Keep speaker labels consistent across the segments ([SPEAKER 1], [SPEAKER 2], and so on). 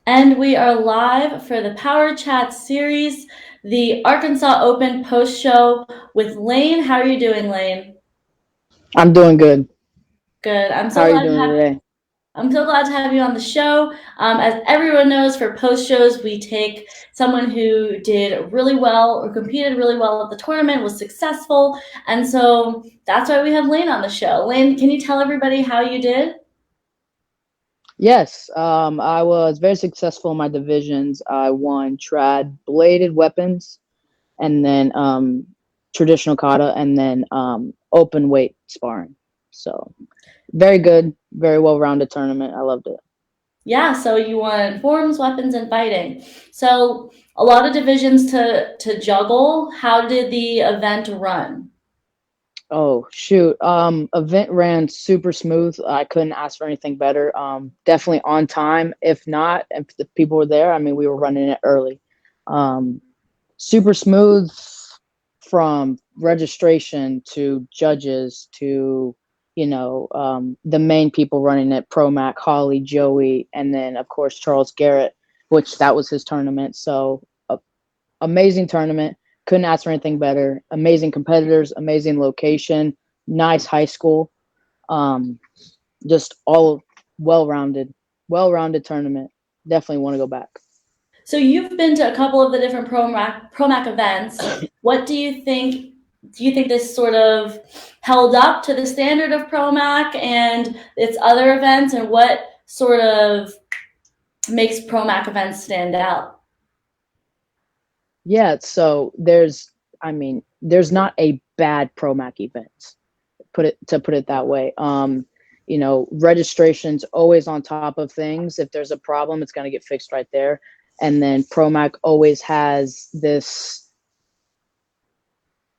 [SPEAKER 1] And we are live for the Power Chat series, the Arkansas Open post show with Lane. How are you doing, Lane?
[SPEAKER 2] I'm doing good.
[SPEAKER 1] Good.
[SPEAKER 2] How are you doing today?
[SPEAKER 1] I'm so glad to have you on the show. As everyone knows, for post shows, we take someone who did really well or competed really well at the tournament, was successful, and so that's why we have Lane on the show. Lane, can you tell everybody how you did?
[SPEAKER 2] Yes, I was very successful in my divisions. I won trad bladed weapons and then traditional kata and then open weight sparring. So very good, very well rounded tournament. I loved it.
[SPEAKER 1] Yeah, so you won forms, weapons, and fighting. So a lot of divisions to juggle. How did the event run?
[SPEAKER 2] Oh shoot. Event ran super smooth. I couldn't ask for anything better. Definitely on time. If not, if the people were there, I mean we were running it early. Um Super smooth from registration to judges to the main people running it, Promac, Holly, Joey, and then of course Charles Garrett, which that was his tournament. So amazing tournament. Couldn't ask for anything better. Amazing competitors, amazing location, nice high school. Um, just all well rounded tournament. Definitely want to go back.
[SPEAKER 1] So you've been to a couple of the different Promac events. What do you think? Do you think this sort of held up to the standard of Promac and its other events, and what sort of makes Promac events stand out?
[SPEAKER 2] Yeah, so there's not a bad Promac event. Put it that way. Registration's always on top of things. If there's a problem, it's gonna get fixed right there. And then Promac always has this,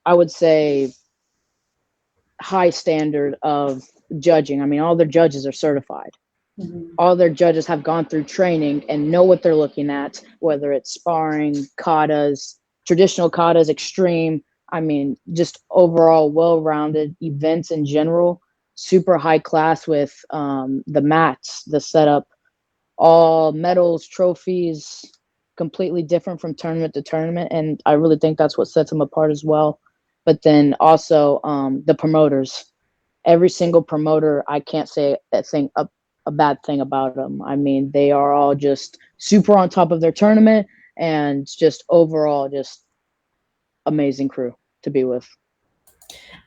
[SPEAKER 2] I would say, high standard of judging. I mean, all their judges are certified.
[SPEAKER 1] Mhm.
[SPEAKER 2] All their judges have gone through training and know what they're looking at, whether it's sparring, katas, traditional katas, extreme. I mean, just overall well rounded events in general, super high class with the mats, the setup, all medals, trophies, completely different from tournament to tournament. And I really think that's what sets them apart as well. But then also the promoters, every single promoter, I can't say a bad thing about them. I mean, they are all just super on top of their tournament and just overall just amazing crew to be with.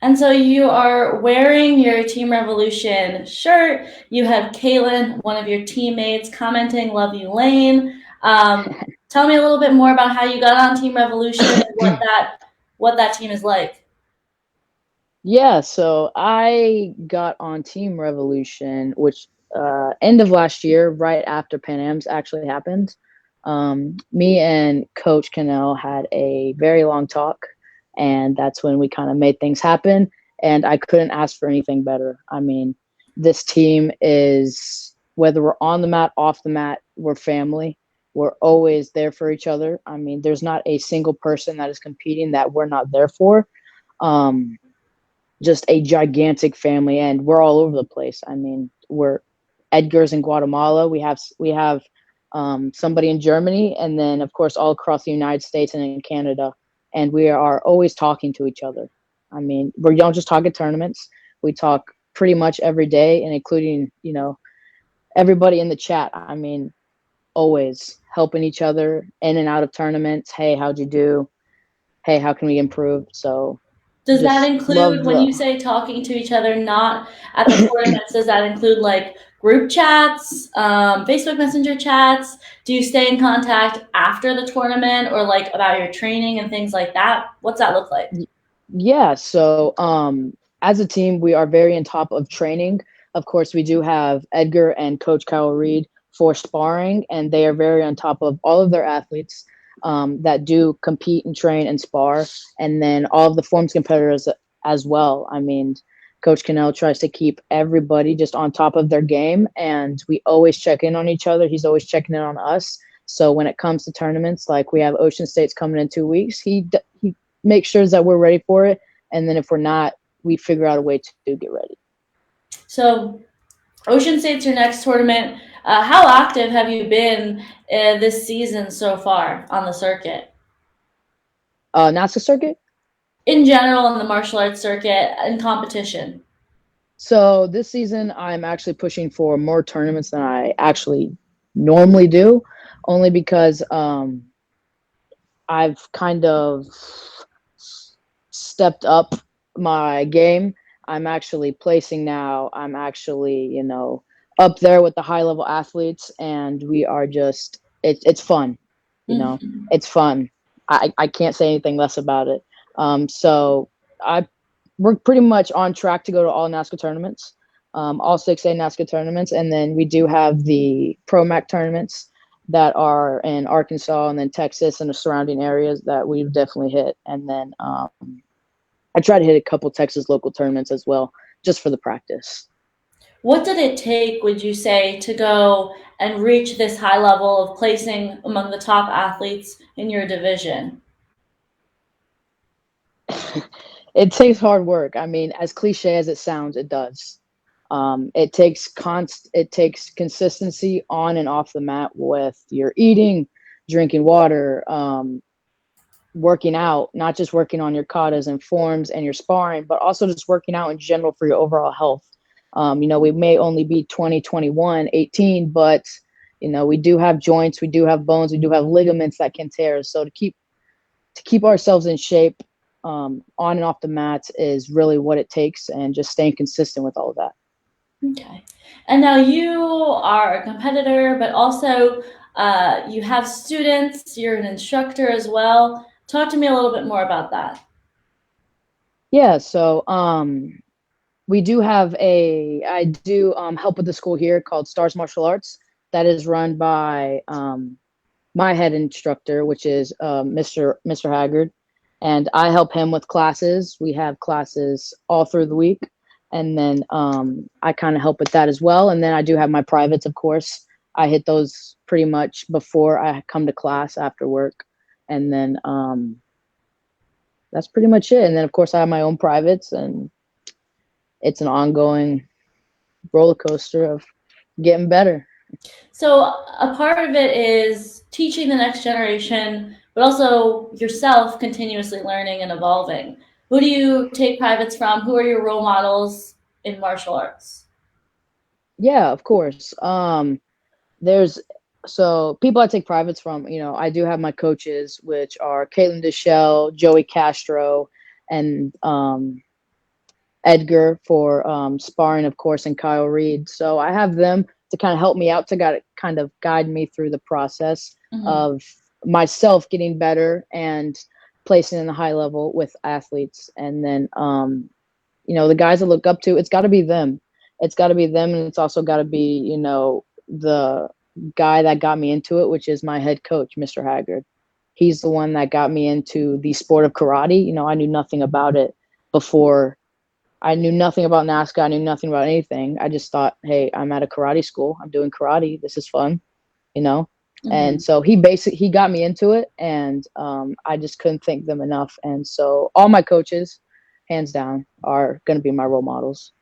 [SPEAKER 1] And so you are wearing your Team Revolution shirt. You have Kaylin, one of your teammates, commenting, "Love you, Lane." Tell me a little bit more about how you got on Team Revolution and what that team is like.
[SPEAKER 2] Yeah, so I got on Team Revolution, which end of last year, right after Pan Am's actually happened. Me and Coach Cannell had a very long talk, and that's when we kind of made things happen. And I couldn't ask for anything better. I mean, this team is, whether we're on the mat, off the mat, we're family. We're always there for each other. I mean, there's not a single person that is competing that we're not there for. Um, just a gigantic family, and we're all over the place. I mean, we're Edgar's in Guatemala. We have somebody in Germany, and then of course all across the United States and in Canada. And we are always talking to each other. I mean, we don't just talk at tournaments. We talk pretty much every day, and including everybody in the chat. I mean, always helping each other in and out of tournaments. Hey, how'd you do? Hey, how can we improve? So
[SPEAKER 1] Does that
[SPEAKER 2] just love
[SPEAKER 1] include, when
[SPEAKER 2] the.
[SPEAKER 1] you say talking to each other, not at the tournaments, does that include like group chats, Facebook Messenger chats? Do you stay in contact after the tournament or like about your training and things like that? What's that look like?
[SPEAKER 2] Yeah, so as a team, we are very on top of training. Of course, we do have Edgar and Coach Kyle Reed for sparring, and they are very on top of all of their athletes that do compete and train and spar, and then all of the forms competitors as well. I mean, Coach Cannell tries to keep everybody just on top of their game, and we always check in on each other. He's always checking in on us. So when it comes to tournaments, like we have Ocean State's coming in 2 weeks, he make sure that we're ready for it. And then if we're not, we figure out a way to get ready.
[SPEAKER 1] So Ocean State's your next tournament. How active have you been this season so far on the circuit?
[SPEAKER 2] NASA circuit.
[SPEAKER 1] In general, in the martial arts circuit, in competition?
[SPEAKER 2] So this season, I'm actually pushing for more tournaments than I actually normally do, only because I've kind of stepped up my game. I'm actually placing now. I'm actually, up there with the high level athletes, and we are just it's fun, you know,
[SPEAKER 1] Mm-hmm.
[SPEAKER 2] it's fun. I can't say anything less about it. So I we're pretty much on track to go to all NASCAR tournaments, all 6A NASCAR tournaments, and then we do have the Pro Mac tournaments that are in Arkansas and then Texas and the surrounding areas that we've definitely hit. And then I try to hit a couple Texas local tournaments as well, just for the practice.
[SPEAKER 1] What did it take, would you say, to go and reach this high level of placing among the top athletes in your division?
[SPEAKER 2] It takes hard work. I mean, as cliche as it sounds, it does. It takes consistency on and off the mat with your eating, drinking water, working out, not just working on your katas and forms and your sparring, but also just working out in general for your overall health. We may only be 20, 21, 18, but we do have joints, we do have bones, we do have ligaments that can tear. So to keep ourselves in shape, on and off the mats is really what it takes, and just staying consistent with all of that.
[SPEAKER 1] Okay. And now you are a competitor, but also you have students, you're an instructor as well. Talk to me a little bit more about that.
[SPEAKER 2] Yeah, so we do have I do help with the school here called Stars Martial Arts, that is run by my head instructor, which is Mr. Haggard, and I help him with classes. We have classes all through the week, and then I kind of help with that as well. And then I do have my privates, of course. I hit those pretty much before I come to class after work, and then that's pretty much it. And then of course I have my own privates, and it's an ongoing roller coaster of getting better.
[SPEAKER 1] So, a part of it is teaching the next generation, but also yourself continuously learning and evolving. Who do you take privates from? Who are your role models in martial arts?
[SPEAKER 2] Yeah, of course. There's so people I take privates from, I do have my coaches, which are Caitlin Deschelle, Joey Castro, and Edgar for sparring, of course, and Kyle Reed. So I have them to kind of help me out, to kind of guide me through the process
[SPEAKER 1] Mm-hmm.
[SPEAKER 2] of myself getting better and placing in the high level with athletes. And then, the guys I look up to, it's got to be them. It's got to be them, and it's also got to be, the guy that got me into it, which is my head coach, Mr. Haggard. He's the one that got me into the sport of karate. I knew nothing about it before. I knew nothing about NASCAR. I knew nothing about anything. I just thought, hey, I'm at a karate school. I'm doing karate. This is fun, you know?
[SPEAKER 1] Mm-hmm.
[SPEAKER 2] And so he got me into it, and I just couldn't thank them enough. And so all my coaches, hands down, are going to be my role models.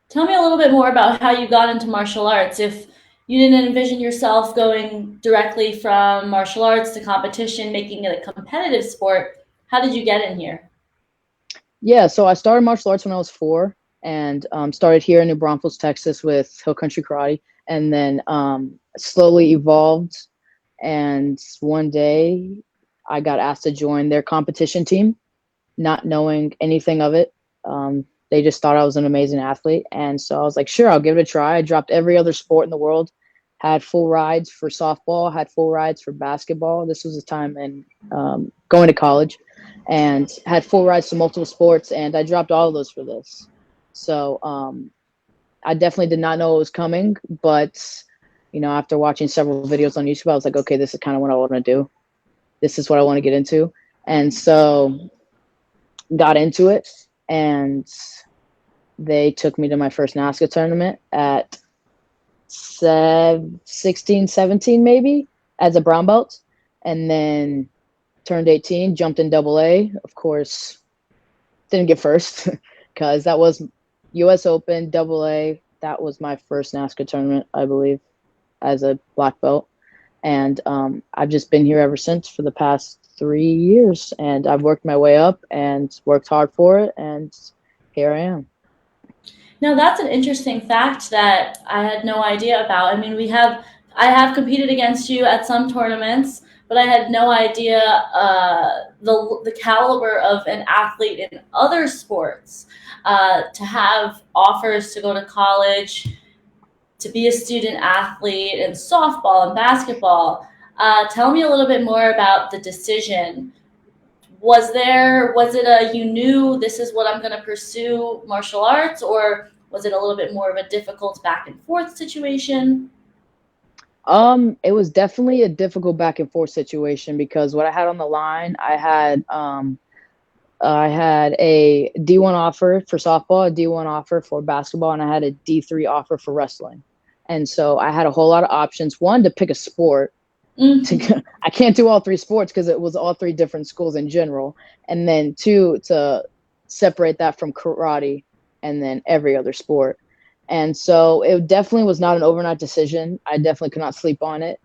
[SPEAKER 1] Tell me a little bit more about how you got into martial arts. If you didn't envision yourself going directly from martial arts to competition, making it a competitive sport, how did you get in here?
[SPEAKER 2] Yeah, so I started martial arts when I was 4, and started here in New Braunfels, Texas, with Hill Country Karate, and then slowly evolved. And one day, I got asked to join their competition team, not knowing anything of it. They just thought I was an amazing athlete, and so I was like, sure, I'll give it a try. I dropped every other sport in the world, had full rides for softball, had full rides for basketball. This was a time in going to college, and had full rides to multiple sports, and I dropped all of those for this. So I definitely did not know what was coming, but after watching several videos on YouTube, I was like, okay, this is kind of what I want to do. This is what I want to get into, and so got into it, and they took me to my first NASCAR tournament at 16, 17 maybe, as a brown belt, and then turned 18, jumped in double A. Of course, didn't get first because that was US Open double A. That was my first NASCAR tournament, I believe. as a black belt. And I've just been here ever since for the past 3 years. And I've worked my way up and worked hard for it. And here I am.
[SPEAKER 1] Now that's an interesting fact that I had no idea about. I mean, I have competed against you at some tournaments, but I had no idea the caliber of an athlete in other sports. To have offers to go to college, to be a student athlete in softball and basketball. Tell me a little bit more about the decision. Was it a you knew this is what I'm going to pursue martial arts, or was it a little bit more of a difficult back and forth situation?
[SPEAKER 2] It was definitely a difficult back and forth situation because what I had on the line, I had a D1 offer for softball, a D1 offer for basketball, and I had a D3 offer for wrestling. And so I had a whole lot of options. One, to pick a sport.
[SPEAKER 1] Mm-hmm.
[SPEAKER 2] I can't do all three sports because it was all three different schools in general. And then two, to separate that from karate and then every other sport. And so it definitely was not an overnight decision. I definitely could not sleep on it.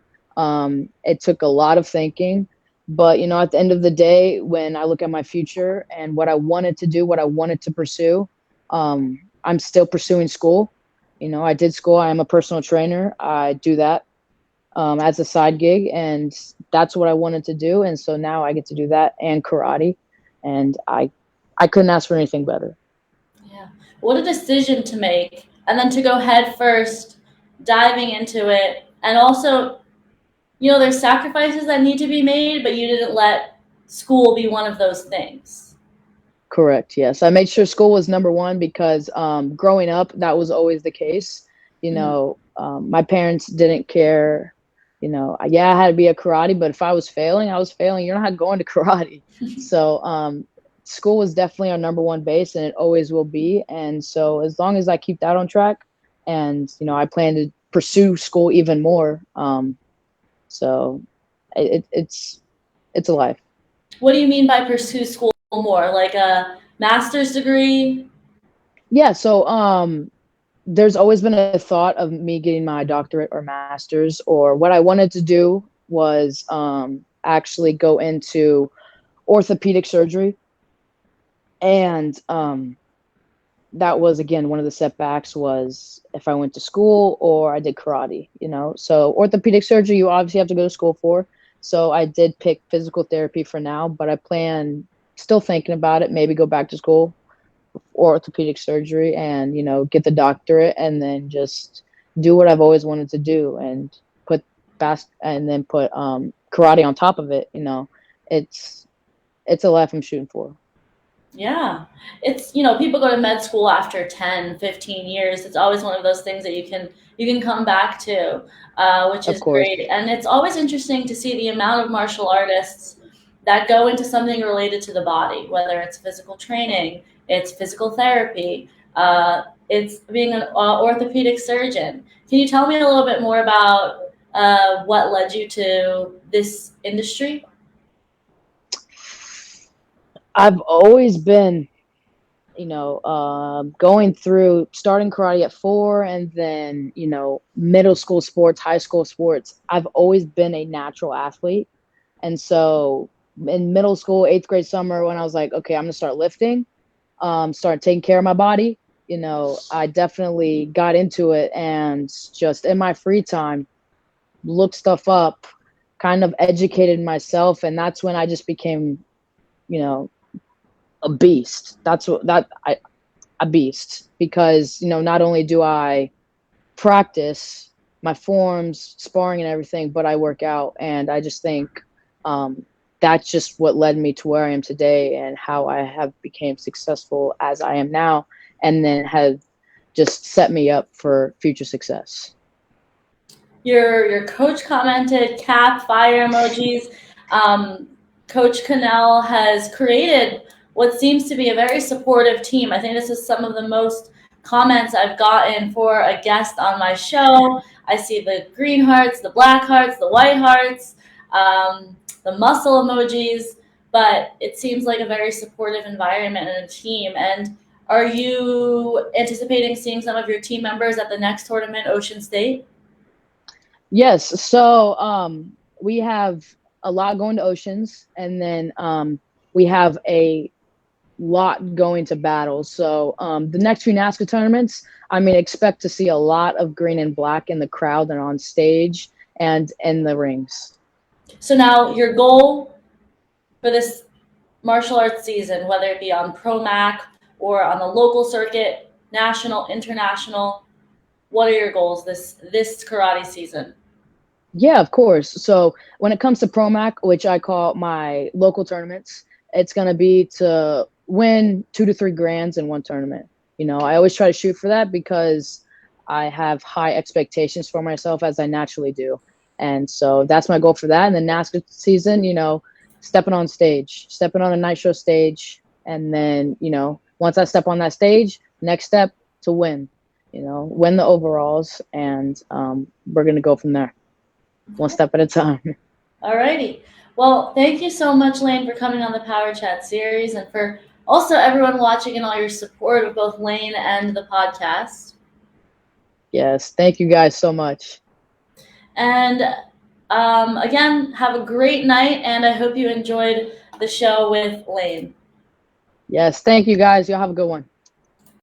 [SPEAKER 2] It took a lot of thinking. But, at the end of the day, when I look at my future and what I wanted to do, what I wanted to pursue, I'm still pursuing school. I did school. I am a personal trainer. I do that as a side gig, and that's what I wanted to do. And so now I get to do that and karate, and I couldn't ask for anything better.
[SPEAKER 1] Yeah. What a decision to make. And then to go head first, diving into it. And also, there's sacrifices that need to be made, but you didn't let school be one of those things.
[SPEAKER 2] Correct. Yes, I made sure school was number one because growing up, that was always the case.
[SPEAKER 1] Mm-hmm.
[SPEAKER 2] My parents didn't care. Yeah, I had to be a karate, but if I was failing, I was failing. You're not going to karate. So school was definitely our number one base, and it always will be. And so as long as I keep that on track, and I plan to pursue school even more. So it's a life.
[SPEAKER 1] What do you mean by pursue school more? Like a master's degree?
[SPEAKER 2] Yeah. So there's always been a thought of me getting my doctorate or master's, or what I wanted to do was actually go into orthopedic surgery. And that was, again, one of the setbacks was if I went to school or I did karate, So orthopedic surgery, you obviously have to go to school for. So I did pick physical therapy for now, but I plan, still thinking about it, maybe go back to school orthopedic surgery and get the doctorate and then just do what I've always wanted to do and put and then put karate on top of it. It's it's a life I'm shooting for.
[SPEAKER 1] Yeah. It's, people go to med school after 10, 15 years. It's always one of those things that you can come back to, which
[SPEAKER 2] Of
[SPEAKER 1] is
[SPEAKER 2] course.
[SPEAKER 1] great. And it's always interesting to see the amount of martial artists that go into something related to the body, whether it's physical training, it's physical therapy, it's being an orthopedic surgeon. Can you tell me a little bit more about what led you to this industry?
[SPEAKER 2] I've always been, going through starting karate at 4 and then, middle school sports, high school sports. I've always been a natural athlete. And so in middle school, eighth grade summer, when I was like, okay, I'm going to start lifting, start taking care of my body, I definitely got into it and just in my free time, looked stuff up, kind of educated myself. And that's when I just became, you know, a beast. A beast because, not only do I practice my forms, sparring and everything, but I work out. And I just think that's just what led me to where I am today and how I have became successful as I am now, and then have just set me up for future success.
[SPEAKER 1] Your coach commented cap fire emojis. Um, coach Cannell has created what seems to be a very supportive team. I think this is some of the most comments I've gotten for a guest on my show. I see the green hearts, the black hearts, the white hearts, the muscle emojis, but it seems like a very supportive environment and a team. And are you anticipating seeing some of your team members at the next tournament, Ocean State?
[SPEAKER 2] Yes. So we have a lot going to oceans, and then we have a lot going to battles. So the next few NASCAR tournaments, I mean, expect to see a lot of green and black in the crowd and on stage and in the rings.
[SPEAKER 1] So now your goal for this martial arts season, whether it be on Promac or on the local circuit, national, international, what are your goals this karate season?
[SPEAKER 2] Yeah, of course. So when it comes to Promac, which I call my local tournaments, it's going to be to win 2 to 3 grands in one tournament. You know, I always try to shoot for that because I have high expectations for myself as I naturally do. And so that's my goal for that. And then NASCAR season, you know, stepping on a nitro stage. And then, you know, once I step on that stage, next step to win, you know, win the overalls. And we're going to go from there one step at a time.
[SPEAKER 1] Alrighty. Well, thank you so much, Lane, for coming on the Power Chat series and for also everyone watching and all your support of both Lane and the podcast.
[SPEAKER 2] Yes, thank you guys so much.
[SPEAKER 1] And again, have a great night, and I hope you enjoyed the show with Lane.
[SPEAKER 2] Yes, thank you guys. Y'all have a good one.